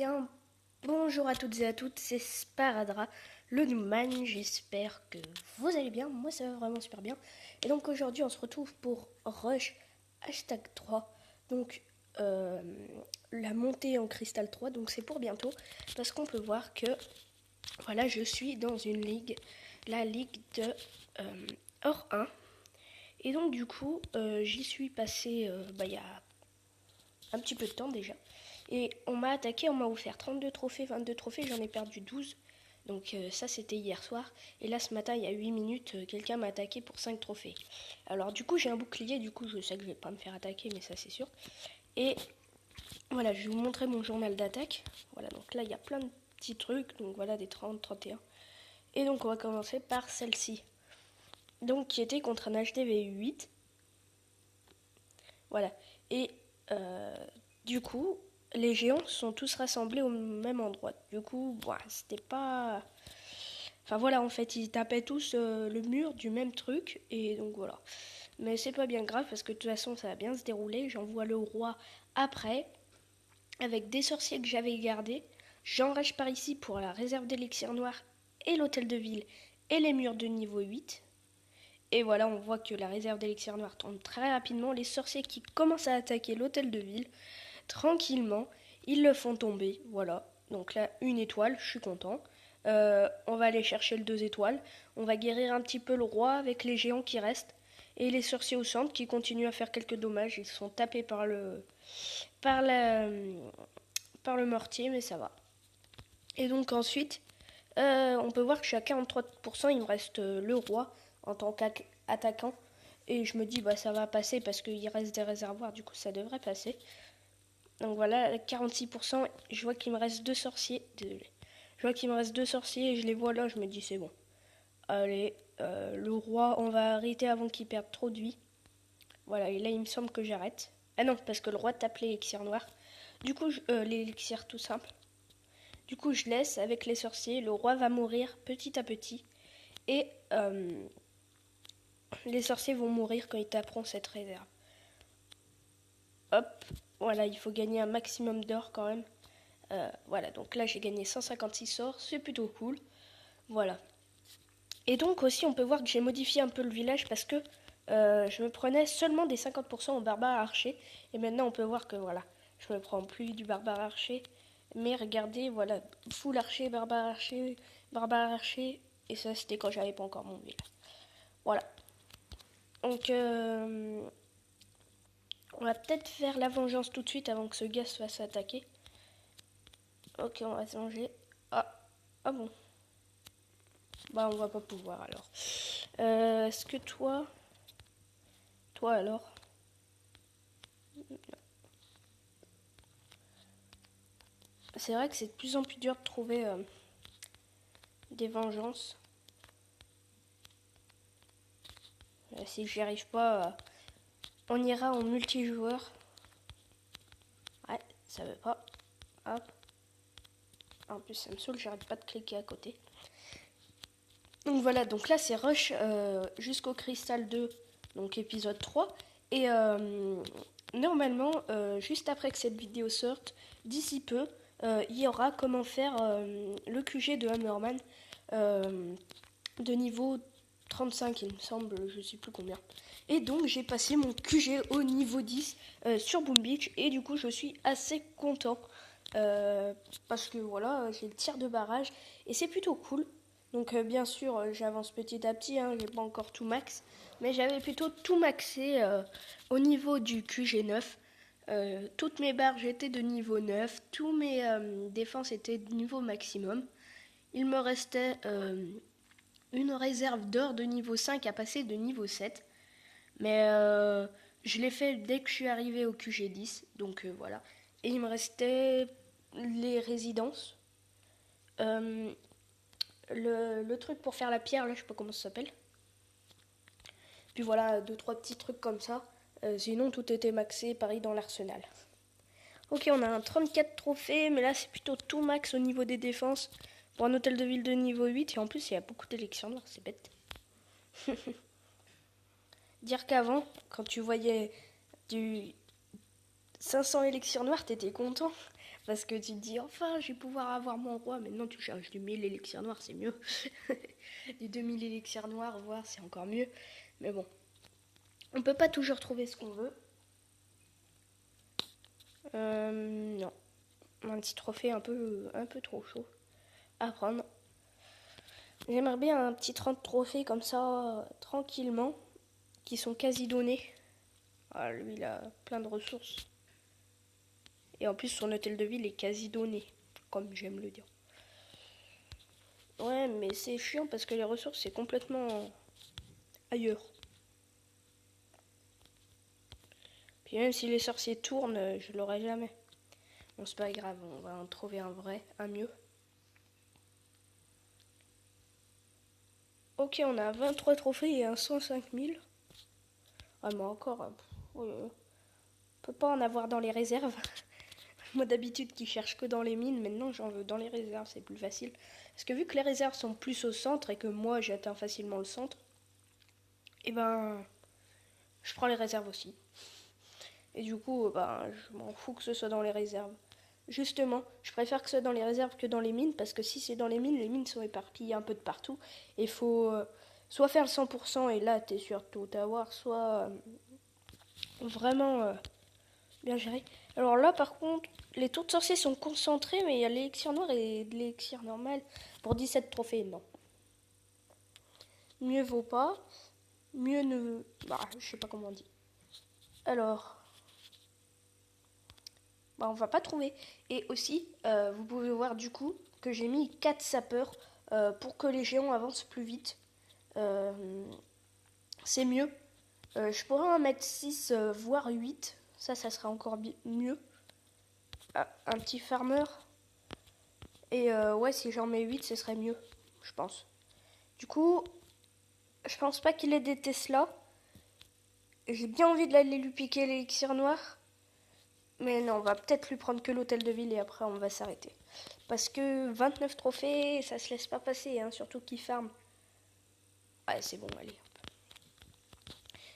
bien, bonjour à toutes et à toutes, c'est Sparadra, le Newman, j'espère que vous allez bien, moi ça va vraiment super bien. Et donc aujourd'hui on se retrouve pour Rush #3, donc la montée en cristal 3, donc c'est pour bientôt, parce qu'on peut voir que, voilà, je suis dans une ligue, la ligue de Or 1. Et donc du coup, j'y suis passé il y a un petit peu de temps déjà. Et on m'a attaqué, on m'a offert 32 trophées, 22 trophées, j'en ai perdu 12. Donc ça c'était hier soir. Et là ce matin, il y a 8 minutes, quelqu'un m'a attaqué pour 5 trophées. Alors du coup j'ai un bouclier, du coup je sais que je vais pas me faire attaquer, mais ça c'est sûr. Et voilà, je vais vous montrer mon journal d'attaque. Voilà, donc là il y a plein de petits trucs, donc voilà des 30, 31. Et donc on va commencer par celle-ci. Donc qui était contre un HDV 8. Voilà. Et du coup, les géants sont tous rassemblés au même endroit. Du coup, c'était pas... Enfin voilà, en fait, ils tapaient tous le mur du même truc. Et donc voilà. Mais c'est pas bien grave parce que de toute façon, ça va bien se dérouler. J'envoie le roi après, avec des sorciers que j'avais gardés. J'enrage par ici pour la réserve d'élixir noir et l'hôtel de ville et les murs de niveau 8. Et voilà, on voit que la réserve d'élixir noir tombe très rapidement. Les sorciers qui commencent à attaquer l'hôtel de ville, tranquillement, ils le font tomber. Voilà, donc là, une étoile, je suis content. On va aller chercher le 2 étoiles. On va guérir un petit peu le roi avec les géants qui restent. Et les sorciers au centre qui continuent à faire quelques dommages. Ils sont tapés par, la, par le mortier, mais ça va. Et donc ensuite, on peut voir que je suis à 43%, il me reste le roi en tant qu'attaquant. Et je me dis, ça va passer parce qu'il reste des réservoirs, du coup ça devrait passer. Donc voilà, 46%, je vois qu'il me reste deux sorciers. Désolé. Je vois qu'il me reste deux sorciers et je les vois là, je me dis c'est bon. Allez, le roi, on va arrêter avant qu'il perde trop de vie. Voilà, et là il me semble que j'arrête. Ah non, parce que le roi tape l'élixir noir. Du coup, l'élixir tout simple. Du coup, je laisse avec les sorciers. Le roi va mourir petit à petit. Et les sorciers vont mourir quand ils taperont cette réserve. Hop, voilà, il faut gagner un maximum d'or quand même. Voilà, donc là j'ai gagné 156 or, c'est plutôt cool. Voilà. Et donc aussi on peut voir que j'ai modifié un peu le village parce que je me prenais seulement des 50% au barbare archer. Et maintenant on peut voir que voilà, je me prends plus du barbare archer. Mais regardez, voilà, full archer, barbare archer, barbare archer. Et ça c'était quand j'avais pas encore mon village. Voilà. Donc on va peut-être faire la vengeance tout de suite avant que ce gars se fasse attaquer. Ok, on va se venger. Ah bon. On va pas pouvoir alors. Est-ce que toi... Toi alors? C'est vrai que c'est de plus en plus dur de trouver des vengeances. Si j'y arrive pas, on ira en multijoueur. Ouais, ça veut pas. Hop. En plus, ça me saoule, j'arrête pas de cliquer à côté. Donc voilà, donc là c'est Rush jusqu'au Cristal 2, donc épisode 3. Et normalement, juste après que cette vidéo sorte, d'ici peu, il y aura comment faire le QG de Hammerman de niveau 35, il me semble, je sais plus combien. Et donc j'ai passé mon QG au niveau 10 sur Boom Beach et du coup je suis assez content parce que voilà, j'ai le tir de barrage et c'est plutôt cool. Donc bien sûr, j'avance petit à petit, hein, j'ai pas encore tout max, mais j'avais plutôt tout maxé au niveau du QG 9. Toutes mes barres étaient de niveau 9, tous mes défenses étaient de niveau maximum. Il me restait une réserve d'or de niveau 5 à passer de niveau 7. Mais je l'ai fait dès que je suis arrivé au QG 10, donc voilà. Et il me restait les résidences. Euh, le truc pour faire la pierre, là, je sais pas comment ça s'appelle. Puis voilà, deux, trois petits trucs comme ça. Sinon, tout était maxé, pareil, dans l'arsenal. Ok, on a un 34 trophées, mais là, c'est plutôt tout max au niveau des défenses. Pour un hôtel de ville de niveau 8, et en plus, il y a beaucoup d'élections noires, c'est bête. Dire qu'avant, quand tu voyais du 500 élections noires, t'étais content. Parce que tu te dis, enfin, je vais pouvoir avoir mon roi. Maintenant, tu cherches du 1000 élixirs noirs, c'est mieux. Du 2000 élixirs noirs, voire c'est encore mieux. Mais bon, on peut pas toujours trouver ce qu'on veut. Non. Un petit trophée un peu trop chaud à prendre. J'aimerais bien un petit 30 trophées comme ça, tranquillement, qui sont quasi donnés. Ah, lui, il a plein de ressources. Et en plus, son hôtel de ville est quasi donné, comme j'aime le dire. Ouais, mais c'est chiant parce que les ressources, c'est complètement ailleurs. Puis même si les sorciers tournent, je l'aurai jamais. Bon, c'est pas grave, on va en trouver un vrai, un mieux. Ok, on a 23 trophées et un 105 000. Ah, mais encore, on peut pas en avoir dans les réserves. Moi d'habitude qui cherche que dans les mines, maintenant j'en veux dans les réserves, c'est plus facile. Parce que vu que les réserves sont plus au centre et que moi j'atteins facilement le centre, et ben je prends les réserves aussi. Et du coup, je m'en fous que ce soit dans les réserves. Justement, je préfère que ce soit dans les réserves que dans les mines, parce que si c'est dans les mines sont éparpillées un peu de partout. Et il faut soit faire le 100% et là t'es sûr de tout avoir, soit vraiment bien géré. Alors là par contre, les tours de sorciers sont concentrés, mais il y a l'élixir noir et de l'élixir normal pour 17 trophées, non. Mieux vaut pas, mieux ne... je sais pas comment on dit. Alors, on va pas trouver. Et aussi, vous pouvez voir du coup que j'ai mis 4 sapeurs pour que les géants avancent plus vite. C'est mieux. Je pourrais en mettre 6, voire 8. Ça sera encore mieux. Ah, un petit farmer. Et ouais, si j'en mets 8, ce serait mieux, je pense. Du coup, je pense pas qu'il ait des Tesla. J'ai bien envie d'aller lui piquer l'élixir noir. Mais non, on va peut-être lui prendre que l'hôtel de ville et après on va s'arrêter. Parce que 29 trophées, ça se laisse pas passer, hein, surtout qu'il farm. Ouais, c'est bon, allez.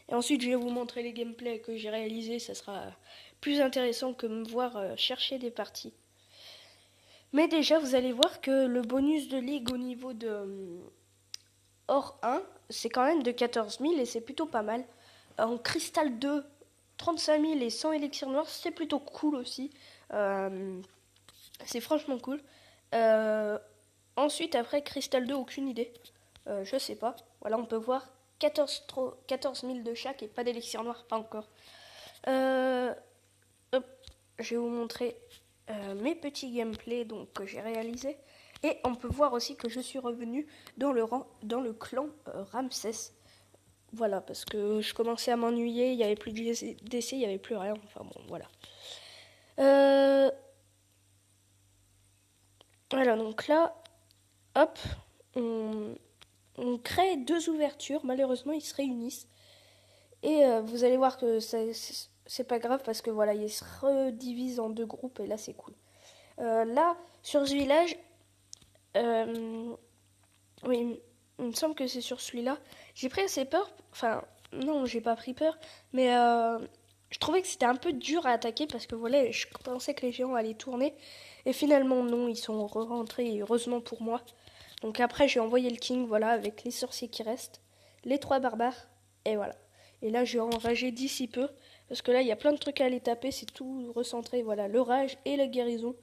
Et ensuite, je vais vous montrer les gameplays que j'ai réalisés. Ça sera plus intéressant que me voir chercher des parties. Mais déjà, vous allez voir que le bonus de ligue au niveau de Or 1, c'est quand même de 14 000 et c'est plutôt pas mal. En Cristal 2, 35 000 et 100 élixirs noirs, c'est plutôt cool aussi. C'est franchement cool. Ensuite, après Cristal 2, aucune idée. Je sais pas. Voilà, on peut voir 14 000 de chaque et pas d'élixir noir, pas encore. Hop, je vais vous montrer mes petits gameplays donc, que j'ai réalisés. Et on peut voir aussi que je suis revenu dans le clan Ramsès. Voilà, parce que je commençais à m'ennuyer, il n'y avait plus de DC, il n'y avait plus rien. Enfin bon, voilà. Voilà, donc là, hop, on crée 2 ouvertures. Malheureusement, ils se réunissent. Et vous allez voir que c'est pas grave parce que voilà, ils se redivisent en 2 groupes et là, c'est cool. Là, sur ce village, oui, il me semble que c'est sur celui-là. J'ai pris assez peur. Enfin, non, j'ai pas pris peur. Mais je trouvais que c'était un peu dur à attaquer parce que voilà, je pensais que les géants allaient tourner. Et finalement, non, ils sont rentrés, heureusement pour moi. Donc après, j'ai envoyé le king, voilà, avec les sorciers qui restent, les 3 barbares, et voilà. Et là, j'ai enragé d'ici peu, parce que là, il y a plein de trucs à aller taper, c'est tout recentré, voilà, le rage et la guérison.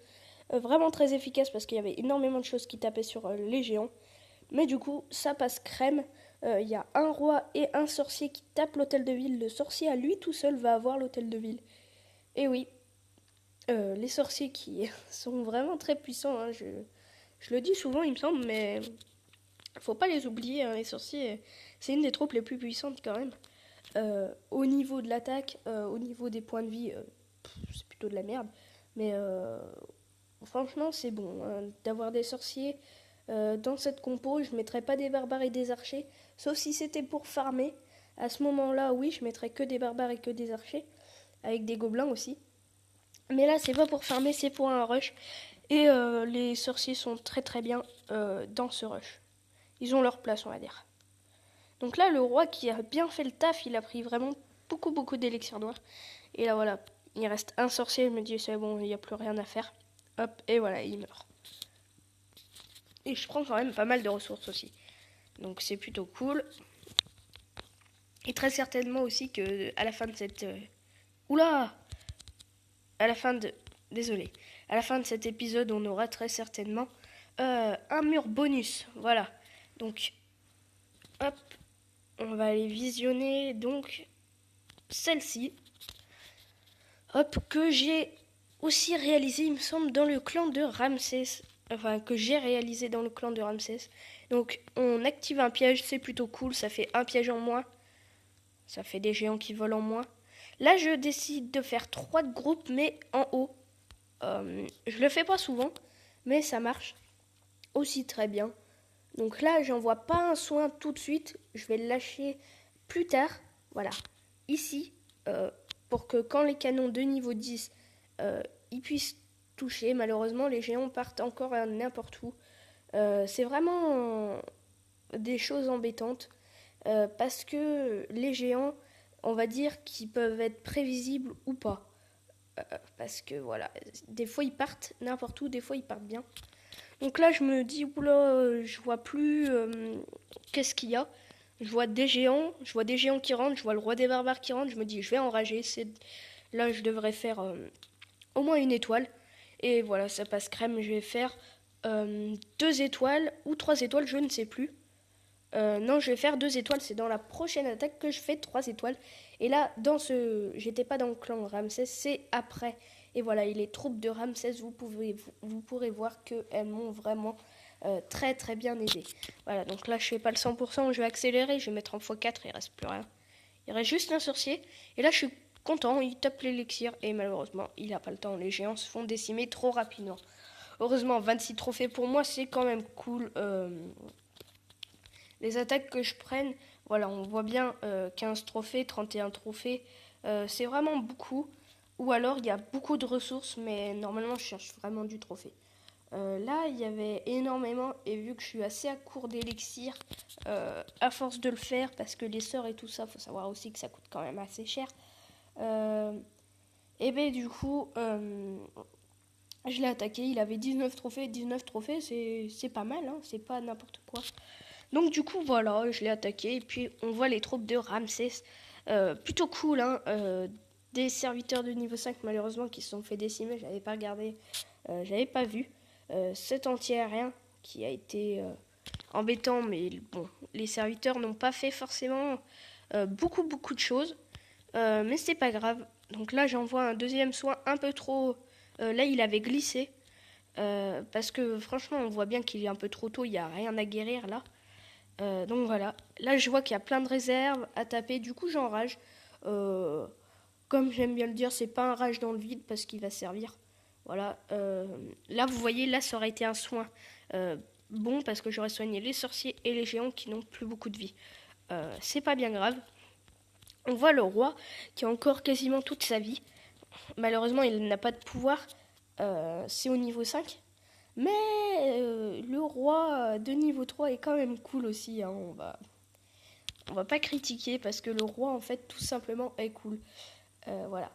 Vraiment très efficace, parce qu'il y avait énormément de choses qui tapaient sur les géants. Mais du coup, ça passe crème. Il y a un roi et un sorcier qui tapent l'hôtel de ville. Le sorcier, à lui tout seul, va avoir l'hôtel de ville. Et oui, les sorciers qui sont vraiment très puissants, hein, je le dis souvent, il me semble, mais faut pas les oublier, hein, les sorciers. C'est une des troupes les plus puissantes quand même. Au niveau de l'attaque, au niveau des points de vie, c'est plutôt de la merde. Mais franchement, c'est bon hein, d'avoir des sorciers dans cette compo. Je mettrais pas des barbares et des archers, sauf si c'était pour farmer. À ce moment-là, oui, je mettrais que des barbares et que des archers, avec des gobelins aussi. Mais là, c'est pas pour farmer, c'est pour un rush. Et les sorciers sont très très bien dans ce rush. Ils ont leur place, on va dire. Donc là, le roi qui a bien fait le taf, il a pris vraiment beaucoup d'élixirs noirs. Et là, voilà, il reste un sorcier. Je me dis, c'est bon, il n'y a plus rien à faire. Hop, et voilà, il meurt. Et je prends quand même pas mal de ressources aussi. Donc c'est plutôt cool. Et très certainement aussi que à la fin de cette... Oula! À la fin de... Désolé. À la fin de cet épisode, on aura très certainement un mur bonus. Voilà. Donc, hop, on va aller visionner donc celle-ci. Hop, que j'ai aussi réalisé, il me semble, dans le clan de Ramsès. Enfin, que j'ai réalisé dans le clan de Ramsès. Donc, on active un piège, c'est plutôt cool. Ça fait un piège en moins. Ça fait des géants qui volent en moins. Là, je décide de faire 3 groupes, mais en haut. Je le fais pas souvent, mais ça marche aussi très bien. Donc là, j'envoie pas un soin tout de suite. Je vais le lâcher plus tard. Voilà. Ici, pour que quand les canons de niveau 10, ils puissent toucher. Malheureusement, les géants partent encore à n'importe où. C'est vraiment des choses embêtantes. Parce que les géants, on va dire qu'ils peuvent être prévisibles ou pas. Parce que voilà, des fois ils partent n'importe où, des fois ils partent bien. Donc là je me dis, oula, je vois plus qu'est-ce qu'il y a. Je vois des géants qui rentrent, je vois le roi des barbares qui rentre, je me dis je vais enrager. Là je devrais faire au moins une étoile. Et voilà, ça passe crème, je vais faire 2 étoiles ou 3 étoiles, je ne sais plus. Non, je vais faire 2 étoiles. C'est dans la prochaine attaque que je fais 3 étoiles. Et là, j'étais pas dans le clan Ramsès, c'est après. Et voilà, et les troupes de Ramsès, vous pourrez voir qu'elles m'ont vraiment très très bien aidé. Voilà, donc là, je fais pas le 100%, je vais accélérer, je vais mettre en x4, il reste plus rien. Il reste juste un sorcier. Et là, je suis content, il tape l'élixir. Et malheureusement, il a pas le temps. Les géants se font décimer trop rapidement. Heureusement, 26 trophées pour moi, c'est quand même cool. Les attaques que je prenne, voilà, on voit bien 15 trophées, 31 trophées, c'est vraiment beaucoup. Ou alors il y a beaucoup de ressources, mais normalement je cherche vraiment du trophée. Là, il y avait énormément, et vu que je suis assez à court d'élixir, à force de le faire, parce que les sorts et tout ça, faut savoir aussi que ça coûte quand même assez cher. Et ben du coup, je l'ai attaqué, il avait 19 trophées. 19 trophées, c'est pas mal, hein, c'est pas n'importe quoi. Donc du coup voilà, je l'ai attaqué et puis on voit les troupes de Ramsès. Plutôt cool, hein. Des serviteurs de niveau 5 malheureusement qui se sont fait décimer, j'avais pas regardé, j'avais pas vu. Cet anti-aérien qui a été embêtant, mais bon, les serviteurs n'ont pas fait forcément beaucoup de choses. Mais c'est pas grave. Donc là j'envoie un deuxième soin un peu trop... là il avait glissé. Parce que franchement on voit bien qu'il est un peu trop tôt, il n'y a rien à guérir là. Donc voilà, là je vois qu'il y a plein de réserves à taper, du coup j'enrage. Comme j'aime bien le dire, c'est pas un rage dans le vide parce qu'il va servir. Voilà, là vous voyez, là ça aurait été un soin bon parce que j'aurais soigné les sorciers et les géants qui n'ont plus beaucoup de vie. C'est pas bien grave. On voit le roi qui a encore quasiment toute sa vie. Malheureusement il n'a pas de pouvoir, c'est au niveau 5. Mais le roi de niveau 3 est quand même cool aussi, hein. On va pas critiquer parce que le roi en fait tout simplement est cool. Voilà.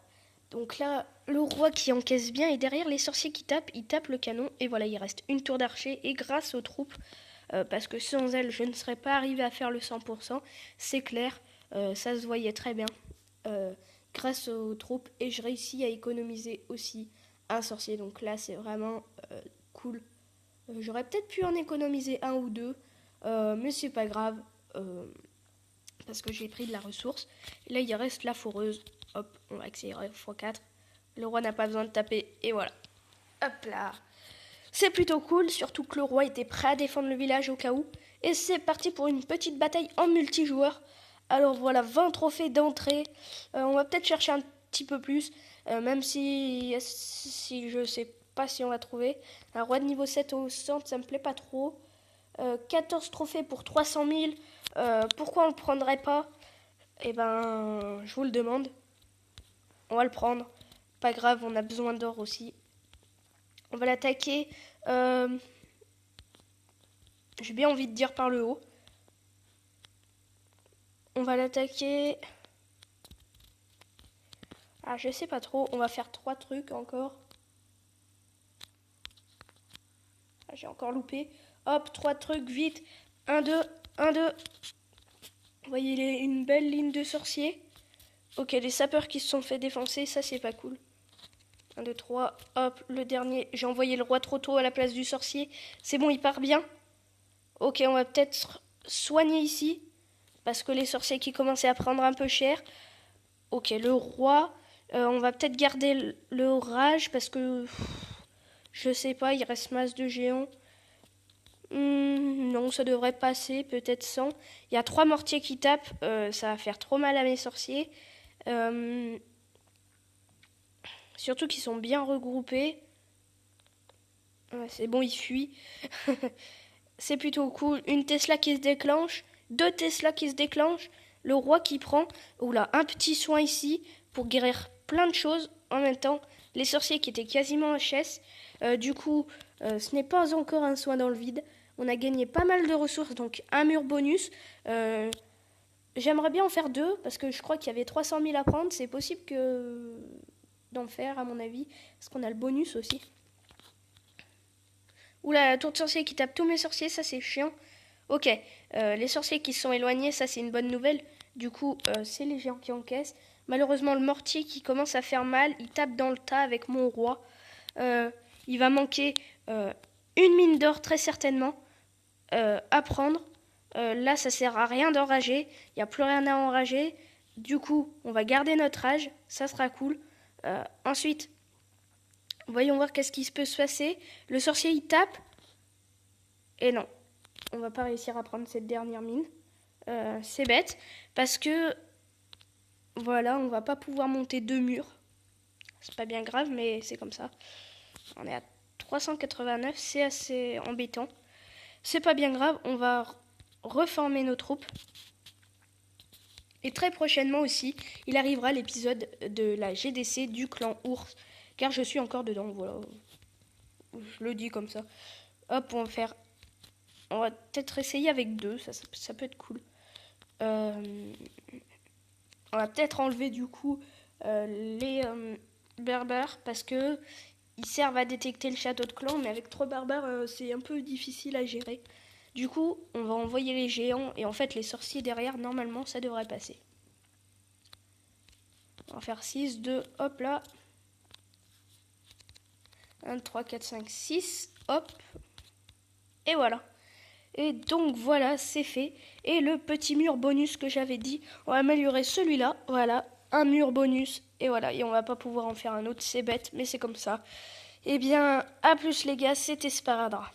Donc là, le roi qui encaisse bien et derrière les sorciers qui tapent, il tape le canon et voilà, il reste une tour d'archer et grâce aux troupes, parce que sans elles je ne serais pas arrivé à faire le 100%, c'est clair, ça se voyait très bien. Grâce aux troupes et je réussis à économiser aussi un sorcier, donc là c'est vraiment cool. J'aurais peut-être pu en économiser un ou deux, mais c'est pas grave, parce que j'ai pris de la ressource. Et là, il reste la foreuse. Hop, on va accélérer x4. Le roi n'a pas besoin de taper, et voilà. Hop là. C'est plutôt cool, surtout que le roi était prêt à défendre le village au cas où. Et c'est parti pour une petite bataille en multijoueur. Alors voilà, 20 trophées d'entrée. On va peut-être chercher un petit peu plus, même si je sais pas si on va trouver. Un roi de niveau 7 au centre, ça me plaît pas trop. 14 trophées pour 300 000. Pourquoi on le prendrait pas? Eh ben, je vous le demande. On va le prendre. Pas grave, on a besoin d'or aussi. On va l'attaquer. J'ai bien envie de dire par le haut. On va l'attaquer. Ah, je sais pas trop. On va faire 3 trucs encore. Ah, j'ai encore loupé. Hop, 3 trucs, vite. 1, 2, 1, 2. Vous voyez une belle ligne de sorciers. Ok, les sapeurs qui se sont fait défoncer, ça c'est pas cool. 1, 2, 3, hop, le dernier. J'ai envoyé le roi trop tôt à la place du sorcier. C'est bon, il part bien. Ok, on va peut-être soigner ici. Parce que les sorciers qui commençaient à prendre un peu cher. Ok, le roi. On va peut-être garder le rage parce que... je sais pas, il reste masse de géants. Non, ça devrait passer, peut-être 100. Il y a 3 mortiers qui tapent. Ça va faire trop mal à mes sorciers. Surtout qu'ils sont bien regroupés. Ouais, c'est bon, ils fuient. C'est plutôt cool. Une Tesla qui se déclenche. 2 Tesla qui se déclenchent. Le roi qui prend. Oula, un petit soin ici pour guérir plein de choses en même temps. Les sorciers qui étaient quasiment HS. Du coup, ce n'est pas encore un soin dans le vide. On a gagné pas mal de ressources, donc un mur bonus. J'aimerais bien en faire 2 parce que je crois qu'il y avait 300 000 à prendre. C'est possible d'en faire, à mon avis, parce qu'on a le bonus aussi. Oula, la tour de sorcier qui tape tous mes sorciers, ça c'est chiant. Ok, les sorciers qui se sont éloignés, ça c'est une bonne nouvelle. Du coup, c'est les géants qui encaissent. Malheureusement, le mortier qui commence à faire mal, il tape dans le tas avec mon roi. Il va manquer une mine d'or très certainement à prendre. Là, ça sert à rien d'enrager. Il n'y a plus rien à enrager. Du coup, on va garder notre rage. Ça sera cool. Ensuite, voyons voir qu'est-ce qui peut se passer. Le sorcier, il tape. Et non, on va pas réussir à prendre cette dernière mine. C'est bête. Parce que, voilà, on va pas pouvoir monter 2 murs. C'est pas bien grave, mais c'est comme ça. On est à 389, c'est assez embêtant. C'est pas bien grave, on va reformer nos troupes. Et très prochainement aussi, il arrivera l'épisode de la GDC du clan ours. Car je suis encore dedans, voilà. Je le dis comme ça. Hop, on va peut-être essayer avec 2, ça peut être cool. On va peut-être enlever du coup les berbères parce que ils servent à détecter le château de clan, mais avec 3 barbares, c'est un peu difficile à gérer. Du coup, on va envoyer les géants et en fait les sorciers derrière, normalement, ça devrait passer. On va faire 6, 2, hop là. 1, 3, 4, 5, 6, hop. Et voilà. Et donc voilà, c'est fait. Et le petit mur bonus que j'avais dit, on va améliorer celui-là. Voilà, un mur bonus. Et voilà, et on va pas pouvoir en faire un autre, c'est bête, mais c'est comme ça. Eh bien, à plus les gars, c'était Sparadra.